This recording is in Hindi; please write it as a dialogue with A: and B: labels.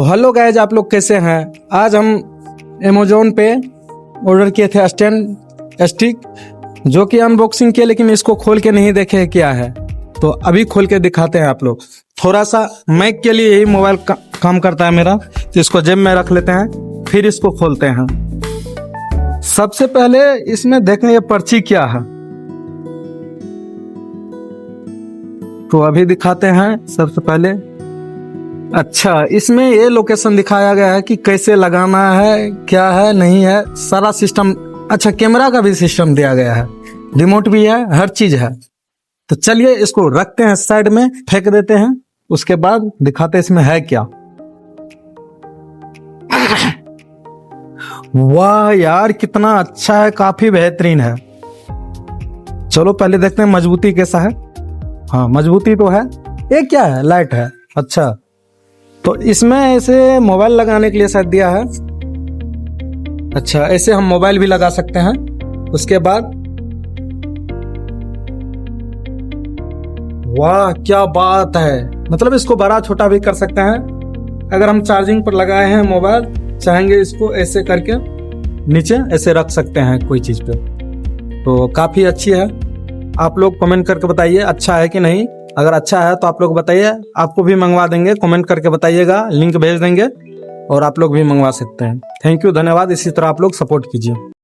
A: तो हेलो गाइज, आप लोग कैसे हैं। आज हम अमेजोन पे ऑर्डर किए थे स्टैंड स्टिक, जो कि अनबॉक्सिंग किए लेकिन इसको खोल के नहीं देखे क्या है। तो अभी खोल के दिखाते हैं आप लोग। थोड़ा सा मैक के लिए यही मोबाइल काम करता है मेरा, तो इसको जेब में रख लेते हैं, फिर इसको खोलते हैं। सबसे पहले इसमें देखें ये पर्ची क्या है, तो अभी दिखाते हैं। सबसे पहले अच्छा, इसमें ये लोकेशन दिखाया गया है कि कैसे लगाना है, क्या है नहीं है, सारा सिस्टम। अच्छा, कैमरा का भी सिस्टम दिया गया है, रिमोट भी है, हर चीज है। तो चलिए इसको रखते हैं साइड में, फेंक देते हैं, उसके बाद दिखाते हैं इसमें है क्या। वाह यार, कितना अच्छा है, काफी बेहतरीन है। चलो पहले देखते हैं मजबूती कैसा है। हाँ, मजबूती तो है। ये क्या है, लाइट है। अच्छा, तो इसमें ऐसे मोबाइल लगाने के लिए शायद दिया है। अच्छा, ऐसे हम मोबाइल भी लगा सकते हैं। उसके बाद वाह क्या बात है, मतलब इसको बड़ा छोटा भी कर सकते हैं। अगर हम चार्जिंग पर लगाए हैं मोबाइल, चाहेंगे इसको ऐसे करके नीचे ऐसे रख सकते हैं कोई चीज पे। तो काफी अच्छी है। आप लोग कमेंट करके बताइए अच्छा है कि नहीं। अगर अच्छा है तो आप लोग बताइए, आपको भी मंगवा देंगे। कमेंट करके बताइएगा, लिंक भेज देंगे और आप लोग भी मंगवा सकते हैं। थैंक यू, धन्यवाद। इसी तरह आप लोग सपोर्ट कीजिए।